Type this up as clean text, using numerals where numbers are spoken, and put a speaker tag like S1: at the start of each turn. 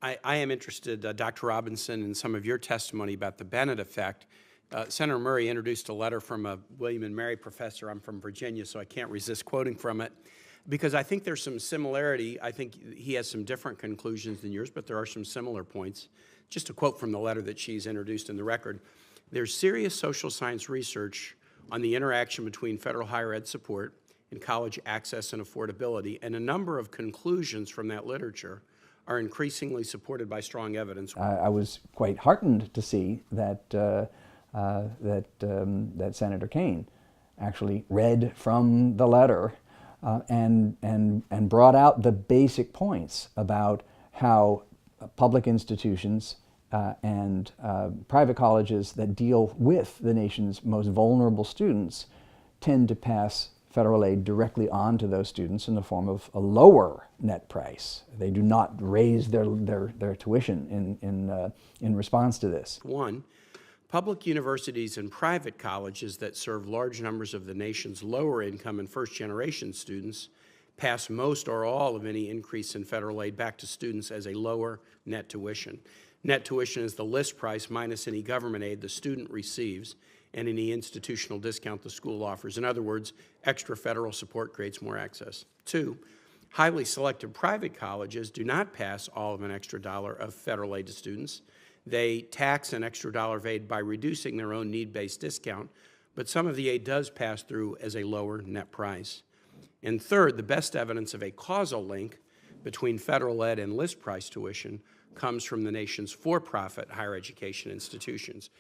S1: I am interested, Dr. Robinson, in some of your testimony about the Bennett effect. Senator Murray introduced a letter from a William and Mary professor. I'm from Virginia, so I can't resist quoting from it, because I think there's some similarity. I think he has some different conclusions than yours, but there are some similar points. Just a quote from the letter that she's introduced in the record. There's serious social science research on the interaction between federal higher ed support and college access and affordability, and a number of conclusions from that literature are increasingly supported by strong evidence.
S2: I was quite heartened to see that that Senator Kaine actually read from the letter and brought out the basic points about how public institutions and private colleges that deal with the nation's most vulnerable students tend to pass federal aid directly on to those students in the form of a lower net price. They do not raise their tuition in response to this.
S1: One, public universities and private colleges that serve large numbers of the nation's lower income and first generation students pass most or all of any increase in federal aid back to students as a lower net tuition. Net tuition is the list price minus any government aid the student receives and any institutional discount the school offers. In other words, extra federal support creates more access. Two, highly selective private colleges do not pass all of an extra dollar of federal aid to students. They tax an extra dollar of aid by reducing their own need-based discount, but some of the aid does pass through as a lower net price. And third, the best evidence of a causal link between federal ed and list price tuition comes from the nation's for-profit higher education institutions.